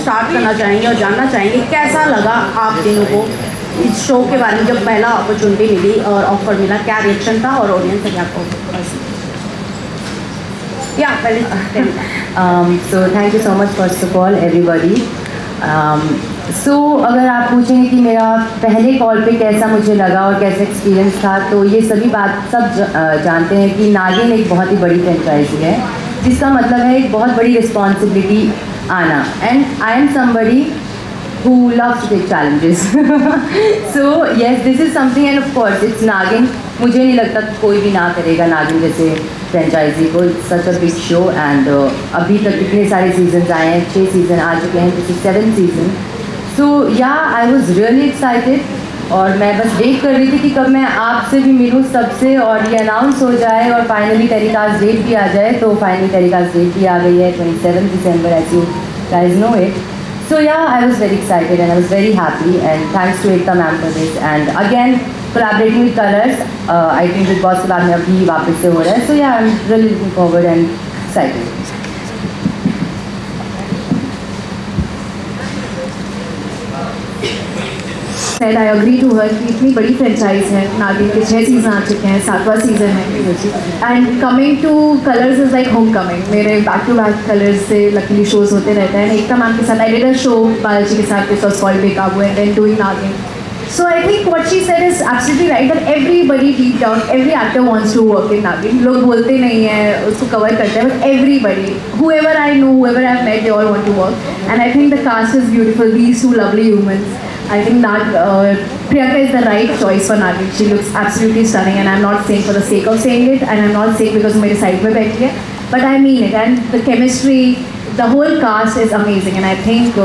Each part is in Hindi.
स्टार्ट करना चाहेंगे और जानना चाहेंगे कैसा लगा आप तीनों को इस शो के बारे में, जब पहला अपॉर्चुनिटी मिली और ऑफर मिला, क्या रिएक्शन था और ऑडियंस से क्या कहो? या पहले So thank you so much first of all everybody. So अगर आप पूछेंगे कि मेरा पहले कॉल पे कैसा मुझे लगा और कैसा एक्सपीरियंस था, तो ये सभी बात सब जानते हैं कि नागिन एक बहुत ही बड़ी फ्रेंचाइजी है, जिसका मतलब है एक बहुत बड़ी रिस्पॉन्सिबिलिटी आना. And I am somebody who loves to take challenges. So yes, this is something, and of course it's Nagin. मुझे नहीं लगता कि कोई भी ना करेगा नागिन जैसे फ्रेंचाइजी को. It's such a big show and अभी तक कितने सारे सीजन्स आए हैं, 6 सीज़न आ चुके हैं, this is 7th season. So yeah, I was really excited और मैं बस वेट कर रही थी कि कब मैं आपसे भी मिलूँ सबसे और ये अनाउंस हो जाए और फाइनली टेलीकास्ट डेट भी आ जाए. तो फाइनली टेलीकास्ट डेट भी आ गई है 27 December, as you guys know it. So yeah, I was very excited and I was very happy, and thanks to Ekta ma'am for this. And again, collaborating with Colors, I think Big Boss के बाद में अभी वापस से हो रहा है. So yeah, I'm really looking forward and excited. Said I agree to her कि इतनी बड़ी फ्रेंचाइज है, नागिन के 6 सीज़न आ चुके हैं, 7वां सीज़न है. And coming two colours is like home coming. मेरे बैक टू बैक कलर्स से लकीली शोज होते रहते हैं. एकता मैम के साथ I did a show Balaji के साथ, विच वाज कॉल्ड बेकाबू, एंड देन डूइंग नागिन. So I think what she said is absolutely right, that everybody deep down, every actor wants to work in Nagin. लोग बोलते नहीं हैं, उसको cover करते हैं, but everybody, whoever I know, whoever I've met, they all want to work. And I think the cast is beautiful. These two lovely humans. I think Priyanka is the right choice for Nagin. She looks absolutely stunning, and I'm not saying for the sake of saying it, and I'm not saying because मेरे side में बैठी है, but I mean it. And the chemistry, the whole cast is amazing, and I think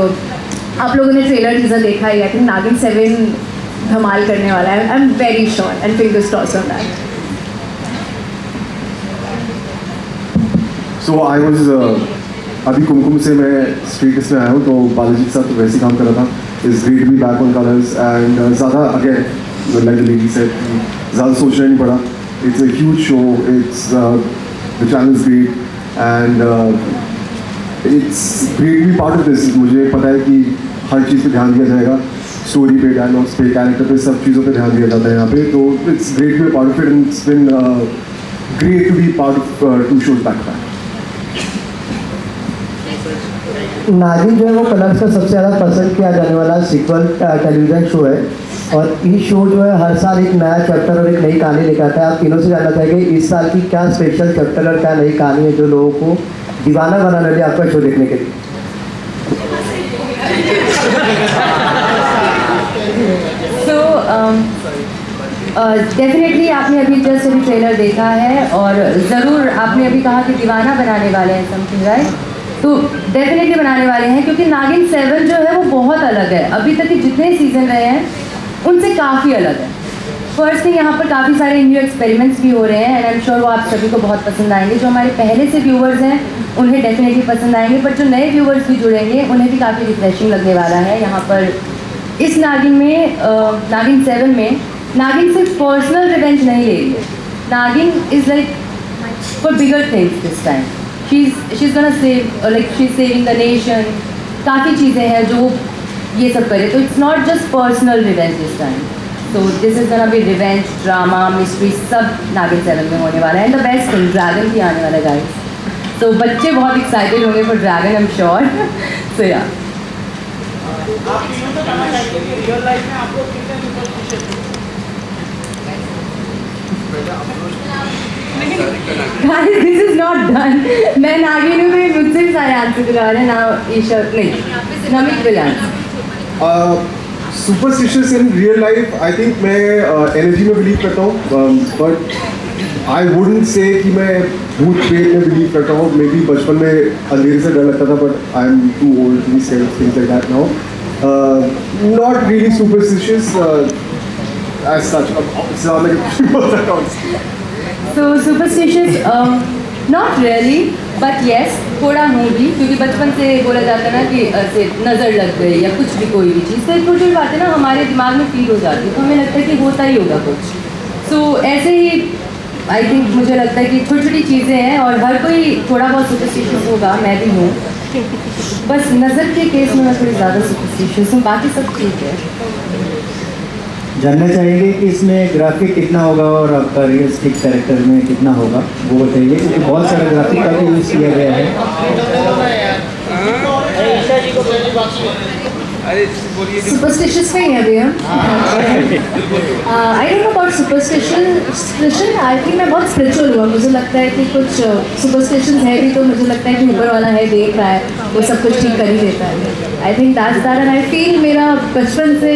आप लोगों ने ट्रेलर टीजर देखा ही. I think Nagin 7 धमाल करने वाला है. I am very sure and fingers crossed on that. So I was अभी कुमकुम से मैं स्ट्रीट में आया हूँ, तो बालाजी के साथ तो वैसे ही काम कर रहा था. Is great to be back on Colors and ज़्यादा again like the lady said, ज़्यादा सोचना नहीं पड़ा. It's a huge show, it's the channel is great and it's great to be part of this. मुझे पता है कि हर चीज़ पे ध्यान दिया जाएगा, स्टोरी पे, डायलॉग्स पे, कैरेक्टर पे, सब चीज़ों पे ध्यान दिया जाता है यहाँ पे. तो it's great to be part of it and it's been great to be part of 2 shows back to back. Naagin जो है वो कलर्स का सबसे ज़्यादा पसंद किया जाने वाला सीक्वल टेलीविज़न शो है, और ये शो जो है हर साल एक नया चैप्टर और एक नई कहानी लेकर आता है. आप तीनों से जानना चाहेंगे इस साल की क्या स्पेशल चैप्टर और क्या नई कहानी है जो लोगों को दीवाना बनाने वाली आपका शो देखने के लिए. डेफिनेटली आपने अभी जस्ट अभी ट्रेलर देखा है और ज़रूर आपने अभी कहा कि दीवाना बनाने वाले हैं समथिंग, राइट? तो डेफिनेटली बनाने वाले हैं, क्योंकि नागिन 7 जो है वो बहुत अलग है. अभी तक के जितने सीज़न रहे हैं उनसे काफ़ी अलग है. फर्स्ट थिंग, यहाँ पर काफ़ी सारे न्यू एक्सपेरिमेंट्स भी हो रहे हैं, एंड आई एम श्योर वो आप सभी को बहुत पसंद आएंगे. जो हमारे पहले से व्यूवर्स हैं उन्हें डेफिनेटली पसंद आएंगे, बट जो नए व्यूवर्स भी जुड़ेंगे उन्हें भी काफ़ी रिफ्रेशिंग लगने वाला है. यहाँ पर इस नागिन में, नागिन 7 में, नागिन सिर्फ पर्सनल रिवेंज नहीं ले रही है. Naagin is like for bigger things this time. She is gonna save, like she is saving the nation. काफ़ी चीज़ें हैं जो ये सब करे. तो it's not just personal revenge this time. तो this is gonna be revenge, drama, mystery, सब नागिन 7 में होने वाला है. And the best thing, dragon भी आने वाला है गाइस. तो बच्चे बहुत एक्साइटेड होंगे for dragon, I am sure. So yeah Guys, this is not done. मैं नागिन हूँ, मैं मुझसे सारे आंसर दिला रहे हैं ना. ईशा नहीं, Namit will answer. Superstitious in real life, I think मैं एनर्जी में बिलीव करता हूँ, बट आई वुडंट से कि मैं भूत प्रेत में बिलीव करता हूँ. मे बी बचपन में अंधेरे से डर लगता था, but I am too old to be scared of things like that now. Not really superstitious as such. So superstitious, not really, but yes, थोड़ा हूँ भी, क्योंकि बचपन से बोला जाता है ना कि ऐसे नज़र लग गई या कुछ भी, कोई भी चीज़, तो छोटी छोटी बातें ना हमारे दिमाग में फील हो जाती है, तो हमें लगता है कि होता ही होगा कुछ. सो ऐसे ही आई थिंक मुझे लगता है कि छोटी छोटी चीज़ें हैं और हर कोई थोड़ा बहुत सुपरस्टिशियस होगा, मैं भी हूँ. बस नज़र के केस में मैं थोड़ी ज़्यादा सुपरस्टिशियस हूँ, बाकी सब ठीक है। जानना चाहेंगे कि इसमें ग्राफिक कितना होगा और आपका रियलिस्टिक कैरेक्टर में कितना होगा, वो बताइए, क्योंकि बहुत सारा ग्राफिक का भी यूज़ किया गया है। सुपरस्टिशियस में ही है भैया। I don't know about superstition, I think मैं बहुत स्पिरिचुअल हुआ। मुझे लगता है कि कुछ सुपरस्टिशन है भी, तो मुझे लगता है कि ऊपर वाला है, देख रहा है, वो सब कुछ ठीक कर ही देता है। I think that and I feel मेरा बचपन से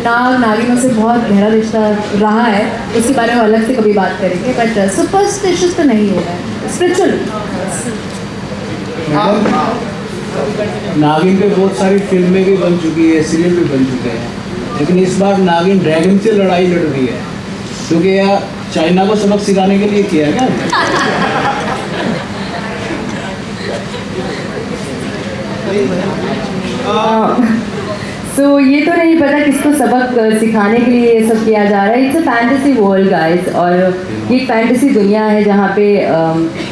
नागिनों से बहुत गहरा रिश्ता रहा है, उसके बारे में अलग से कभी बात करेंगे, बट सुपरस्टिशियस तो नहीं होगा, स्पिरिचुअल। नागिन पे बहुत सारी फिल्में भी बन चुकी है, सीरियल भी बन चुके हैं, लेकिन इस बार नागिन ड्रैगन से लड़ाई लड़ रही है, क्योंकि यह चाइना को सबक सिखाने के लिए किया है क्या? सो ये तो नहीं पता किसको सबक सिखाने के लिए ये सब किया जा रहा है। It's a fantasy world guys, और ये एक फैंटेसी दुनिया है जहाँ पे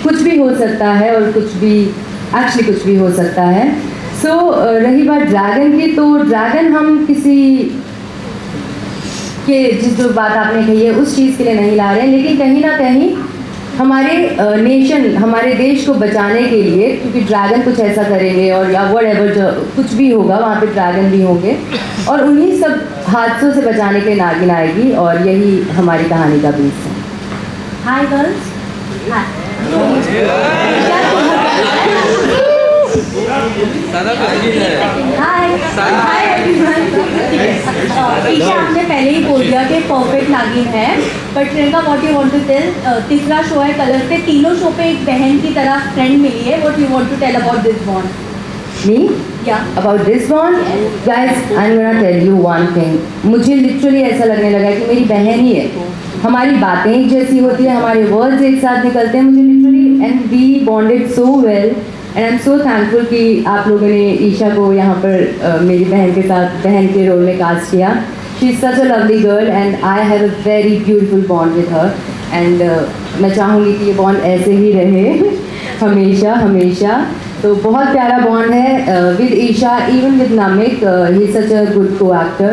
कुछ भी हो सकता है और कुछ भी एक्चुअली कुछ भी हो सकता है। सो रही बात ड्रैगन की, तो ड्रैगन हम किसी के जिस जो बात आपने कही है उस चीज़ के लिए नहीं ला रहे हैं, लेकिन कहीं ना कहीं हमारे नेशन, हमारे देश को बचाने के लिए, क्योंकि ड्रैगन कुछ ऐसा करेंगे और या व्हाटएवर जो कुछ भी होगा वहाँ पे ड्रैगन भी होंगे, और उन्हीं सब हादसों से बचाने के लिए नागिन आएगी, और यही हमारी कहानी का बीज है। हाय गर्ल्स, हाय ईशा, आपने पहले ही बोल दिया कि परफेक्ट नागिन है, but Priyanka what you want to tell, तीसरा शो है कलर पे, तीनों शो पे एक बहन की तरह फ्रेंड मिली है, what you want to tell about this bond? Me? Yeah. About this one? Guys, I'm gonna tell you one thing. मुझे लिटरली ऐसा लगने लगा है कि मेरी बहन ही है, हमारी बातें एक जैसी होती है, हमारे वर्ड्स एक साथ निकलते हैं, मुझे literally, and we bonded so well, and I am so thankful कि आप लोगों ने ईशा को यहाँ पर मेरी बहन के साथ बहन के रोल में कास्ट किया। She is such a lovely girl and I have a very beautiful bond with her, and मैं चाहूँगी कि ये बॉन्ड ऐसे ही रहे हमेशा हमेशा। तो बहुत प्यारा बॉन्ड है with Isha, even with Namik, he such a good coactor.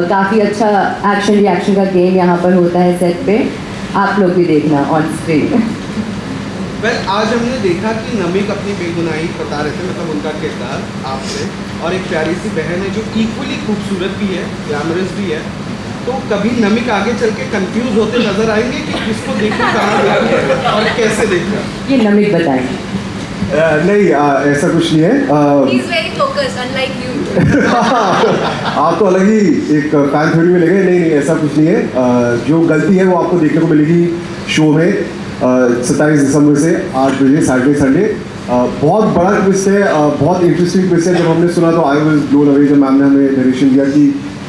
काफ़ी अच्छा एक्शन रिएक्शन का गेम यहाँ पर होता है सेट पे, आप लोग भी देखना ऑन स्क्रीन। वेल, आज हमने देखा कि नमिक अपनी बेगुनाही बता रहे थे, मतलब उनका किरदार आपसे, और एक प्यारी सी बहन है जो इक्वली खूबसूरत भी है, ग्लैमरस भी है, तो कभी नमिक आगे चल के कंफ्यूज होते नजर आएंगे कि किसको देखना, कहाँ देखना और कैसे देखना? ये नमिक बताएंगे। नहीं, ऐसा कुछ नहीं है। He's very focused, unlike you. आप तो अलग ही एक फैन थ्योरी में लगे। नहीं, ऐसा कुछ नहीं है। जो गलती है वो आपको देखने को मिलेगी शो में 27 दिसंबर से 8 बजे सैटरडे संडे। बहुत बड़ा ट्विस्ट है, बहुत इंटरेस्टिंग ट्विस्ट है। जब हमने सुना तो आई वाज ब्लोन अवे, जब मैम ने हमें नरेशन दिया कि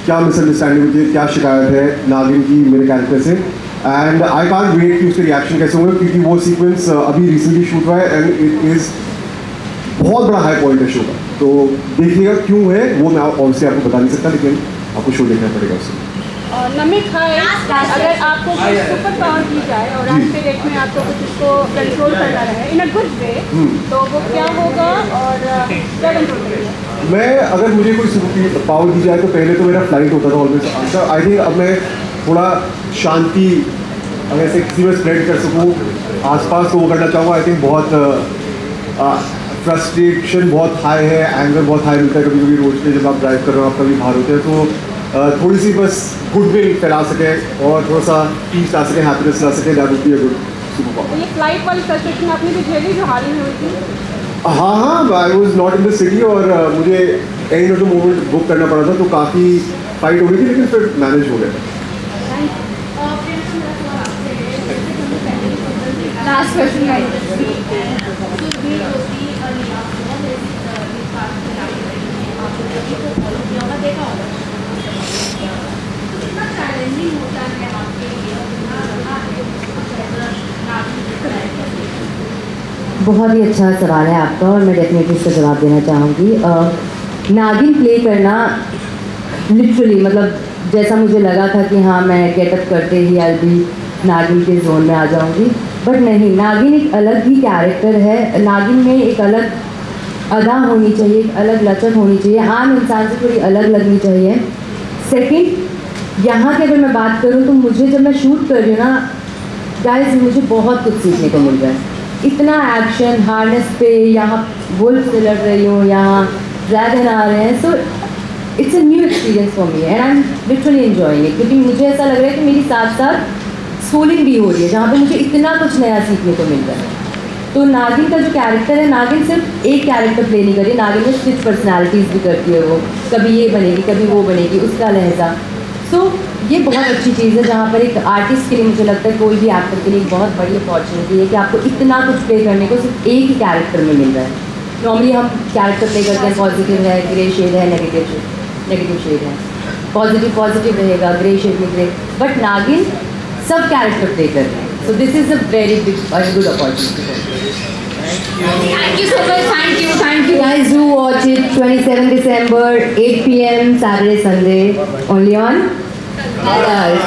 क्या मिसअंडरस्टैंडिंग होती है, क्या शिकायत है नागिन की मेरे कैरेक्टर से, एंड आई कांट वेट कि उसके रिएक्शन कैसे होंगे, क्योंकि वो सीक्वेंस अभी रिसेंटली शूट हुआ है एंड इट इज़ बहुत बड़ा हाई पॉइंट है शो का। तो देखिएगा क्यों है वो मैं ऑब्वियसली आपको बता नहीं सकता, लेकिन आपको शो देखना पड़ेगा उससे। नमिक है, अगर आपको कुछ सुपर पावर दी जाए और आज के डेट में आपको कुछ उसको कंट्रोल करना रहे इन अ गुड वे, तो वो क्या होगा और क्या कंट्रोल करेंगे? मैं अगर मुझे कोई सुपर पावर दी जाए तो पहले तो मेरा फ्लाइट होता था ऑलवेज। आई थिंक अब मैं थोड़ा शांति अगर ऐसे किसी में स्प्रेड कर सकूँ आसपास तो वो करना चाहूँगा। आई थिंक बहुत फ्रस्ट्रेशन बहुत हाई है, एंगर बहुत हाई मिलता है कभी कभी रोड पे जब आप ड्राइव कर रहे हो, आप कभी बाहर होते हैं, तो थोड़ी सी बस गुडविल फैला सके और थोड़ा सा पीस ला सके, हैप्पीनेस ला सके, that would be a good super तो पावर। ये फ्लाइट वाली फ्रस्ट्रेशन आपने भी झेली जो हाल ही में हुई थी? हाँ, I was not in the city और मुझे end of the moment book करना पड़ा था, तो काफ़ी फाइट हो गई थी, लेकिन फिर मैनेज हो गया। Last question, guys. बहुत ही अच्छा सवाल है आपका और मैं डेफिनेटली इसका जवाब देना चाहूँगी। नागिन प्ले करना लिटरली मतलब जैसा मुझे लगा था कि हाँ मैं गेटअप करते ही आई भी नागिन के जोन में आ जाऊँगी, बट नहीं, नागिन एक अलग ही कैरेक्टर है। नागिन में एक अलग अदा होनी चाहिए, एक अलग लचक होनी चाहिए, आम इंसान से थोड़ी अलग लगनी चाहिए। सेकंड, यहाँ की अगर मैं बात करूँ तो मुझे जब मैं शूट कर रही हूँ ना गाइस, मुझे बहुत कुछ सीखने को मिल रहा है। इतना एक्शन, हार्नेस पे यहाँ वुल्फ से लड़ रही हूँ, यहाँ ड्रैगन आ रहे हैं, so it's a new experience for me and I am literally enjoying it, क्योंकि मुझे ऐसा लग रहा है कि मेरी साथ साथ स्कूलिंग भी हो रही है जहाँ पे मुझे इतना कुछ नया सीखने को मिल रहा है। तो नागिन का जो कैरेक्टर है, नागिन सिर्फ एक कैरेक्टर प्ले नहीं कर रही, नागिन में स्विच पर्सनैलिटीज़ भी करती है वो, कभी ये बनेगी कभी वो बनेगी, उसका लहजा। सो ये बहुत अच्छी चीज़ है जहाँ पर एक आर्टिस्ट के लिए मुझे लगता है कोई भी एक्टर के लिए एक बहुत बड़ी अपॉर्चुनिटी है कि आपको इतना कुछ प्ले करने को सिर्फ एक ही कैरेक्टर में मिल रहा है। नॉर्मली हम कैरेक्टर प्ले करते हैं, पॉजिटिव है, ग्रे शेड है, नेगेटिव शेड है, पॉजिटिव रहेगा, ग्रे शेड में ग्रे, बट नागिन सब कैरेक्टर प्ले कर रहे हैं। So this is a very big good opportunity. Thank you so much. Thank you guys. Do watch it 27 December, 8 p.m. Saturday, Sunday, only on Colors.